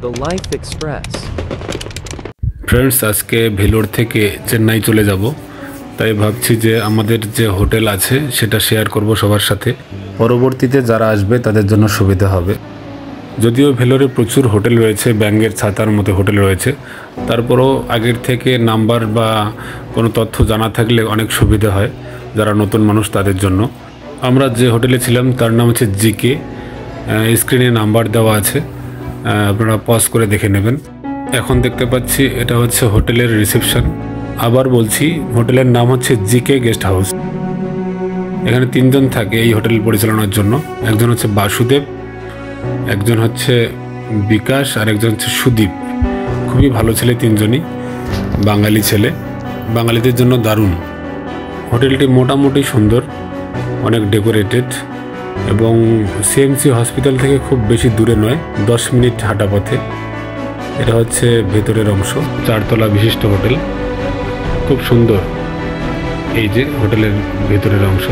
The Life Express. Friends, আজকে ভেলোর থেকে চেন্নাই চলে যাব, তাই ভাবছি যে আমাদের যে হোটেল আছে সেটা শেয়ার করব সবার সাথে। পরবর্তীতে যারা আসবে তাদের জন্য সুবিধা হবে। যদিও ভেলোরে প্রচুর হোটেল রয়েছে, ব্যাঙ্গের ছাতার মতো হোটেল রয়েছে, তারপরও আগের থেকে নাম্বার বা কোনো তথ্য জানা থাকলে অনেক সুবিধা হয় যারা নতুন মানুষ তাদের জন্য। আমরা যে হোটেলে ছিলাম তার নাম হচ্ছে জিকে। স্ক্রিনে নাম্বার দেওয়া আছে, আপনারা পজ করে দেখে নেবেন। এখন দেখতে পাচ্ছি এটা হচ্ছে হোটেলের রিসেপশন। আবার বলছি, হোটেলের নাম হচ্ছে জিকে গেস্ট হাউস। এখানে তিনজন থাকে এই হোটেল পরিচালনার জন্য। একজন হচ্ছে বাসুদেব, একজন হচ্ছে বিকাশ, আর একজন হচ্ছে সুদীপ। খুবই ভালো ছেলে তিনজনই, বাঙালি ছেলে, বাঙালিদের জন্য দারুণ। হোটেলটি মোটামুটি সুন্দর, অনেক ডেকোরেটেড এবং সিএমসি হসপিটাল থেকে খুব বেশি দূরে নয়, 10 মিনিট হাঁটা পথে। এটা হচ্ছে ভেতরের অংশ, 4 তলা বিশিষ্ট হোটেল, খুব সুন্দর। এই যে হোটেলের ভেতরের অংশ,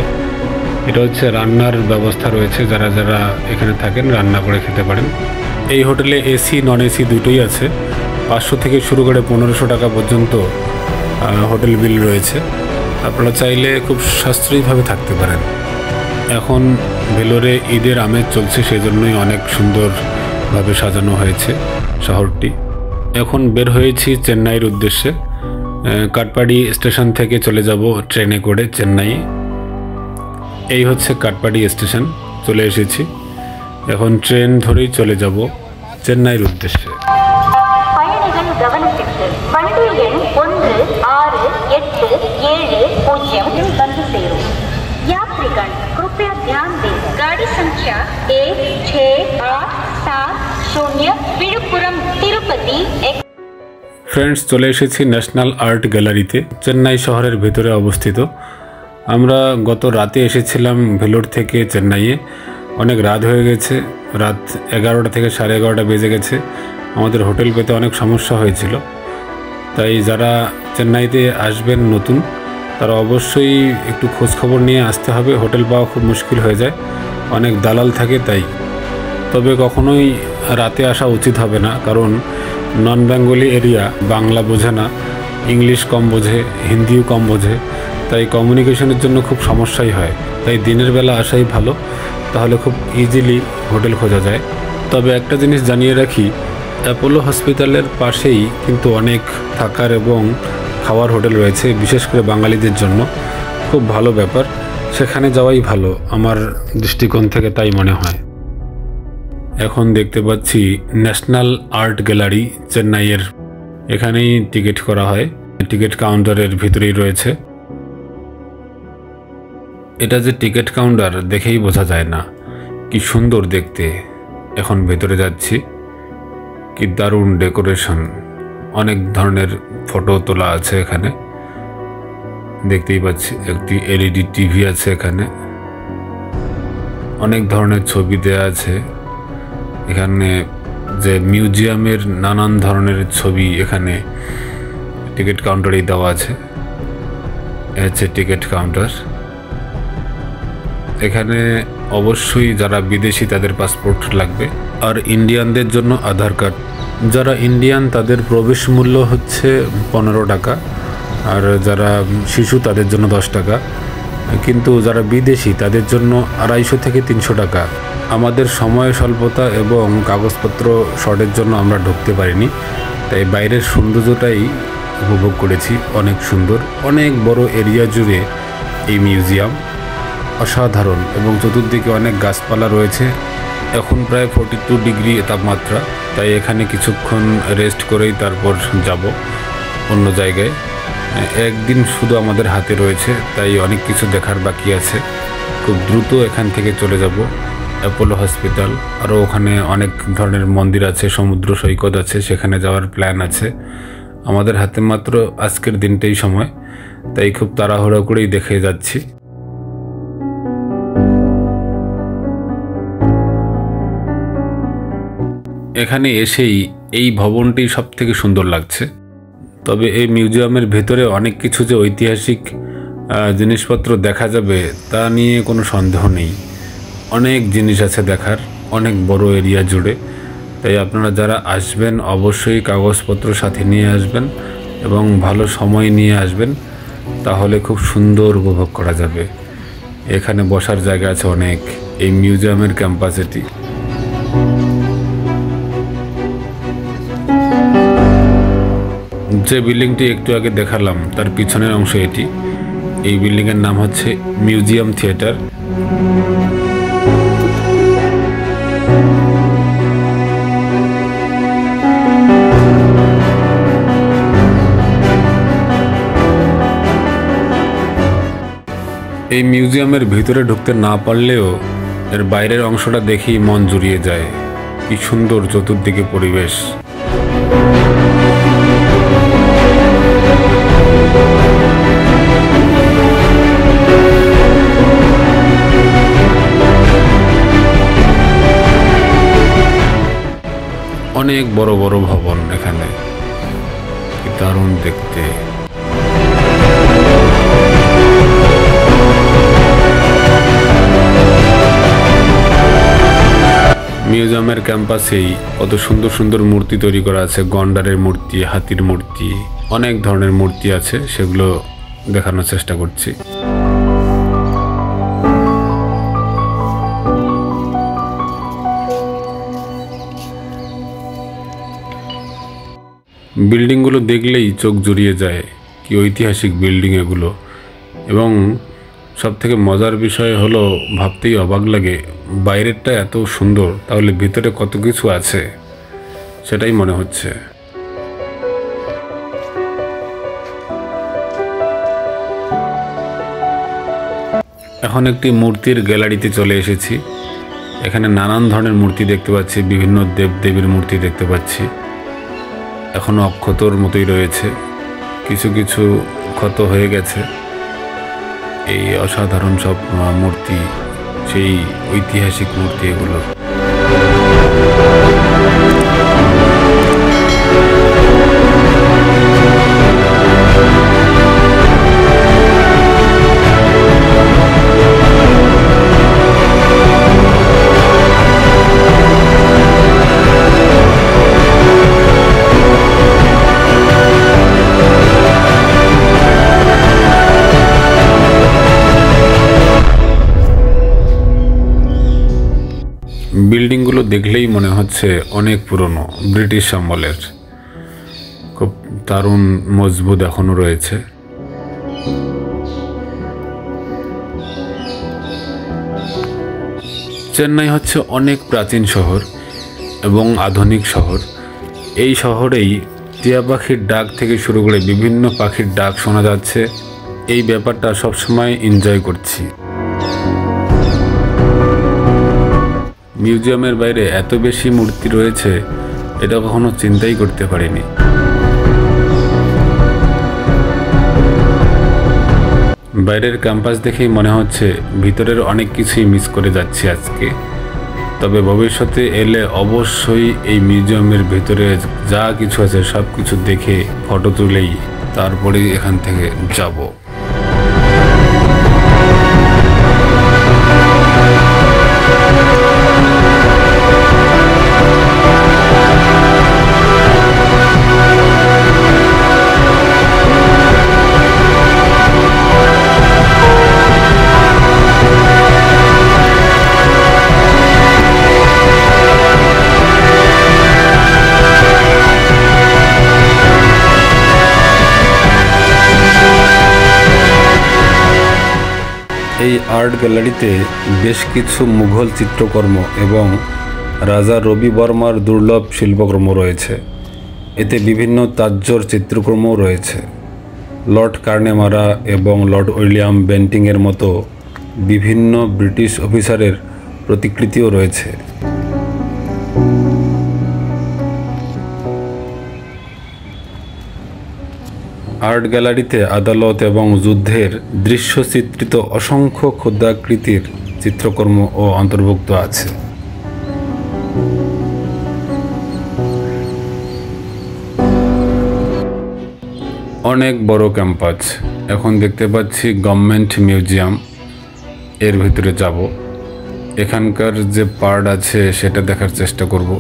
এটা হচ্ছে রান্নার ব্যবস্থা রয়েছে, যারা যারা এখানে থাকেন রান্না করে খেতে পারেন। এই হোটেলে এসি নন এসি দুটোই আছে। 500 থেকে শুরু করে 1500 টাকা পর্যন্ত হোটেল বিল রয়েছে। আপনারা চাইলে খুব সাশ্রয়ীভাবে থাকতে পারেন। এখন ভেলোরে ঈদের আমেজ চলছে, সেজন্যই অনেক সুন্দরভাবে সাজানো হয়েছে শহরটি। এখন বের হয়েছি চেন্নাইয়ের উদ্দেশ্যে। কাটপাড়ি স্টেশন থেকে চলে যাব ট্রেনে করে চেন্নাই। এই হচ্ছে কাটপাড়ি স্টেশন, চলে এসেছি। এখন ট্রেন ধরেই চলে যাব চেন্নাইয়ের উদ্দেশ্যে। ফ্রেন্ডস, চলে এসেছি ন্যাশনাল আর্ট গ্যালারিতে, চেন্নাই শহরের ভেতরে অবস্থিত। আমরা গত রাতে এসেছিলাম ভেলোর থেকে চেন্নাইয়ে। অনেক রাত হয়ে গেছে, রাত 11টা থেকে 11:30 বেজে গেছে। আমাদের হোটেল পেতে অনেক সমস্যা হয়েছিল, তাই যারা চেন্নাইতে আসবেন নতুন, তারা অবশ্যই একটু খোঁজখবর নিয়ে আসতে হবে। হোটেল পাওয়া খুব মুশকিল হয়ে যায়, অনেক দালাল থাকে তাই। তবে কখনোই রাতে আসা উচিত হবে না, কারণ নন বেঙ্গলি এরিয়া, বাংলা বোঝে না, ইংলিশ কম বোঝে, হিন্দিও কম বোঝে, তাই কমিউনিকেশনের জন্য খুব সমস্যাই হয়। তাই দিনের বেলা আসাই ভালো, তাহলে খুব ইজিলি হোটেল খোঁজা যায়। তবে একটা জিনিস জানিয়ে রাখি, অ্যাপোলো হসপিটালের পাশেই কিন্তু অনেক থাকার এবং খাওয়ার হোটেল রয়েছে, বিশেষ করে বাঙালিদের জন্য। খুব ভালো ব্যাপার, সেখানে যাওয়াই ভালো আমার দৃষ্টিকোণ থেকে, তাই মনে হয়। এখন দেখতে পাচ্ছি ন্যাশনাল আর্ট গ্যালারি চেন্নাইয়ের। এখানেই টিকিট করা হয়, টিকিট কাউন্টারের ভিতরেই রয়েছে। এটা যে টিকিট কাউন্টার দেখেই বোঝা যায় না, কি সুন্দর দেখতে। এখন ভেতরে যাচ্ছি, কি দারুণ ডেকোরেশন, অনেক ধরনের ফটো তোলা আছে এখানে। দেখতেই পাচ্ছি একটি এলইডি টিভি আছে এখানে, অনেক ধরনের ছবি দেয়া আছে এখানে। যে মিউজিয়ামের নানান ধরনের ছবি এখানে টিকিট কাউন্টারেই দেওয়া আছে। হচ্ছে টিকিট কাউন্টার। এখানে অবশ্যই যারা বিদেশি তাদের পাসপোর্ট লাগবে, আর ইন্ডিয়ানদের জন্য আধার কার্ড। যারা ইন্ডিয়ান তাদের প্রবেশ মূল্য হচ্ছে 15 টাকা, আর যারা শিশু তাদের জন্য 10 টাকা। কিন্তু যারা বিদেশি তাদের জন্য 250 থেকে 300 টাকা। আমাদের সময় স্বল্পতা এবং কাগজপত্র শর্টের জন্য আমরা ঢুকতে পারিনি, তাই বাইরের সৌন্দর্যটাই উপভোগ করেছি। অনেক সুন্দর, অনেক বড় এরিয়া জুড়ে এই মিউজিয়াম, অসাধারণ। এবং চতুর্দিকে অনেক গাছপালা রয়েছে। এখন প্রায় 42 ডিগ্রি তাপমাত্রা, তাই এখানে কিছুক্ষণ রেস্ট করেই তারপর যাব অন্য জায়গায়। একদিন শুধু আমাদের হাতে রয়েছে, তাই অনেক কিছু দেখার বাকি আছে। খুব দ্রুত এখান থেকে চলে যাব অ্যাপোলো হসপিটাল। আরও ওখানে অনেক ধরনের মন্দির আছে, সমুদ্র সৈকত আছে, সেখানে যাওয়ার প্ল্যান আছে। আমাদের হাতে মাত্র আজকের দিনটাই সময়, তাই খুব তাড়াহুড়ো করেই দেখে যাচ্ছি। এখানে এসেই এই ভবনটি সব থেকে সুন্দর লাগছে। তবে এই মিউজিয়ামের ভেতরে অনেক কিছু যে ঐতিহাসিক জিনিসপত্র দেখা যাবে তা নিয়ে কোনো সন্দেহ নেই। অনেক জিনিস আছে দেখার, অনেক বড় এরিয়া জুড়ে, তাই আপনারা যারা আসবেন অবশ্যই কাগজপত্র সাথে নিয়ে আসবেন এবং ভালো সময় নিয়ে আসবেন, তাহলে খুব সুন্দর উপভোগ করা যাবে। এখানে বসার জায়গা আছে অনেক, এই মিউজিয়ামের ক্যাম্পাস এটি। যে বিল্ডিংটি একটু আগে দেখালাম তার পিছনের অংশ এটি। এই বিল্ডিংয়ের নাম হচ্ছে মিউজিয়াম থিয়েটার। এই মিউজিয়ামের ভিতরে ঢুকতে না পারলেও এর বাইরের অংশটা দেখেই মন জুড়িয়ে যায়। কি সুন্দর চতুর্দিকে পরিবেশ। অনেক বড় বড় ভবন এখানে, কি দারুণ দেখতে। মিউজিয়ামের ক্যাম্পাসেই কত সুন্দর সুন্দর মূর্তি তৈরি করা আছে। গন্ডারের মূর্তি, হাতির মূর্তি, অনেক ধরনের মূর্তি আছে, সেগুলো দেখানোর চেষ্টা করছি। বিল্ডিংগুলো দেখলেই চোখ জুড়িয়ে যায়, কি ঐতিহাসিক বিল্ডিং এগুলো। এবং সবথেকে মজার বিষয় হলো, ভাবতেই অবাক লাগে, বাইরেরটা এত সুন্দর, তাহলে ভিতরে কত কিছু আছে সেটাই মনে হচ্ছে। এখন একটি মূর্তির গ্যালারিতে চলে এসেছি। এখানে নানান ধরনের মূর্তি দেখতে পাচ্ছি, বিভিন্ন দেবদেবীর মূর্তি দেখতে পাচ্ছি। এখনো অক্ষতর মতোই রয়েছে, কিছু কিছু ক্ষত হয়ে গেছে। এই অসাধারণ সব মূর্তি, সেই ঐতিহাসিক মূর্তি এগুলো। বিল্ডিংগুলো দেখলেই মনে হচ্ছে অনেক পুরনো, ব্রিটিশ আমলের। খুব দারুণ মজবুত এখনো রয়েছে। চেন্নাই হচ্ছে অনেক প্রাচীন শহর এবং আধুনিক শহর। এই শহরেই টিয়া পাখির ডাক থেকে শুরু করে বিভিন্ন পাখির ডাক শোনা যাচ্ছে। এই ব্যাপারটা সবসময় এনজয় করছি। মিউজিয়ামের বাইরে এত বেশি মূর্তি রয়েছে, এটা কখনো চিন্তাই করতে পারিনি। বাইরের ক্যাম্পাস দেখেই মনে হচ্ছে ভিতরের অনেক কিছুই মিস করে যাচ্ছি আজকে। তবে ভবিষ্যতে এলে অবশ্যই এই মিউজিয়ামের ভিতরে যা কিছু আছে সব কিছু দেখে ফটো তুলেই তারপরেই এখান থেকে যাব। এই আর্ট গ্যালারিতে বেশ কিছু মুঘল চিত্রকর্ম এবং রাজা রবি বর্মার দুর্লভ শিল্পকর্ম রয়েছে। এতে বিভিন্ন তাজ্জর চিত্রকর্মও রয়েছে। লর্ড কার্নেমারা এবং লর্ড উইলিয়াম বেন্টিংয়ের মতো বিভিন্ন ব্রিটিশ অফিসারের প্রতিকৃতিও রয়েছে। আর্ট গ্যালারিতে আদালত এবং যুদ্ধের দৃশ্য চিত্রিত অসংখ্য ক্ষুদ্রাকৃতির চিত্রকর্মও অন্তর্ভুক্ত আছে। অনেক বড় ক্যাম্পাস। এখন দেখতে পাচ্ছি গভর্নমেন্ট মিউজিয়াম, এর ভিতরে যাব। এখানকার যে পার্ট আছে সেটা দেখার চেষ্টা করব।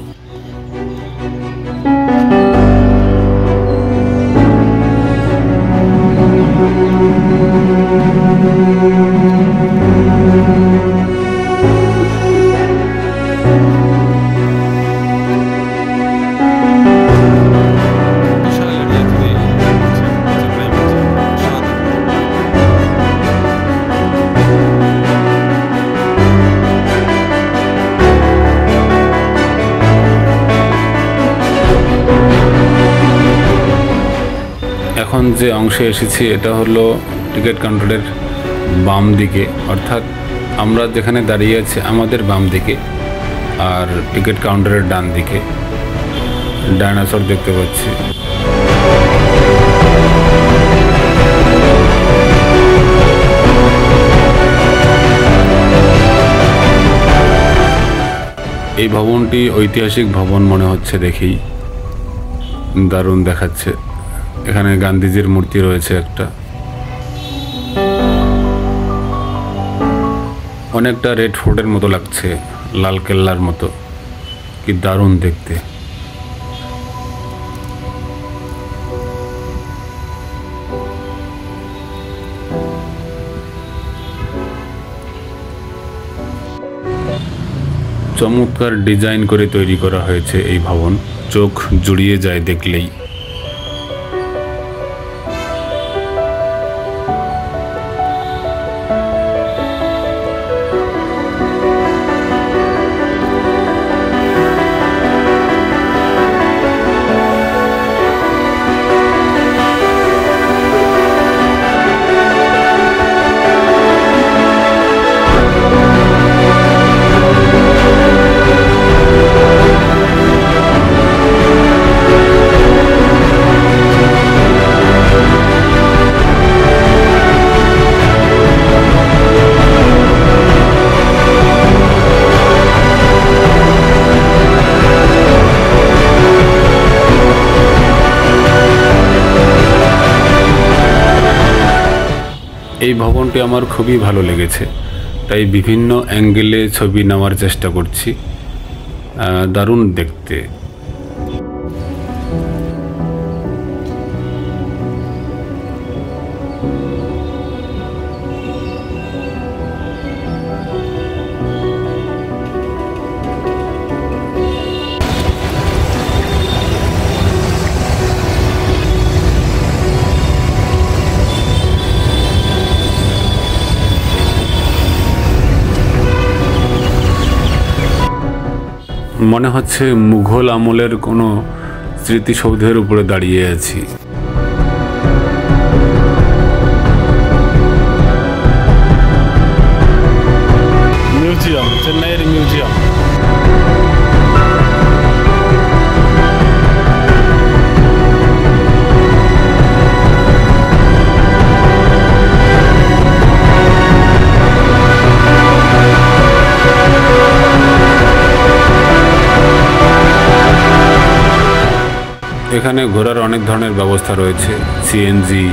যে অংশে এসেছি এটা হলো টিকিট কাউন্টারের বাম দিকে, অর্থাৎ আমরা যেখানে দাঁড়িয়ে আছি আমাদের বাম দিকে, আর টিকিট কাউন্টারের ডান দিকে ডাইনোসর দেখতে পাচ্ছি। এই ভবনটি ঐতিহাসিক ভবন মনে হচ্ছে, দেখেই দারুণ দেখাচ্ছে। এখানে গান্ধীজির মূর্তি রয়েছে একটা, অনেকটা রেড ফোর্টের মতো লাগছে, লাল কেল্লার মতো, কি দারুণ দেখতে। চমৎকার ডিজাইন করে তৈরি করা হয়েছে এই ভবন, চোখ জুড়িয়ে যায় দেখলেই। এই ভবনটি আমার খুবই ভালো লেগেছে, তাই বিভিন্ন অ্যাঙ্গেলে ছবি নেওয়ার চেষ্টা করছি। দারুণ দেখতে। মনে হচ্ছে মুঘল আমলের কোনো স্মৃতিসৌধের উপরে দাঁড়িয়ে আছি। মিউজিয়াম, চেন্নাইয়ের মিউজিয়াম। এখানে ঘোরার অনেক ধরনের ব্যবস্থা রয়েছে, সিএনজি,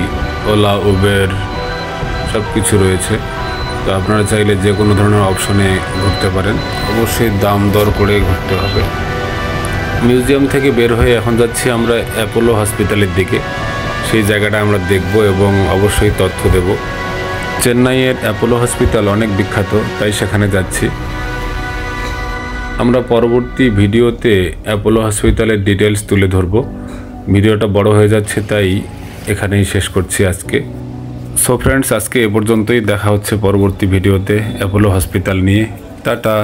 ওলা, উবের সব কিছু রয়েছে। তো আপনারা চাইলে যে কোনো ধরনের অপশনে ঘুরতে পারেন, অবশ্যই দাম দর করে ঘুরতে হবে। মিউজিয়াম থেকে বের হয়ে এখন যাচ্ছি আমরা অ্যাপোলো হসপিটালের দিকে। সেই জায়গাটা আমরা দেখব এবং অবশ্যই তথ্য দেব। চেন্নাইয়ের অ্যাপোলো হসপিটাল অনেক বিখ্যাত, তাই সেখানে যাচ্ছি। আমরা পরবর্তী ভিডিওতে অ্যাপোলো হসপিটালের ডিটেলস তুলে ধরব। ভিডিওটা বড় হয়ে যাচ্ছে, তাই এখানেই শেষ করছি আজকে। সো ফ্রেন্ডস, আজকে এ পর্যন্তই। দেখা হচ্ছে পরবর্তী ভিডিওতে অ্যাপোলো হসপিটাল নিয়ে। টাটা।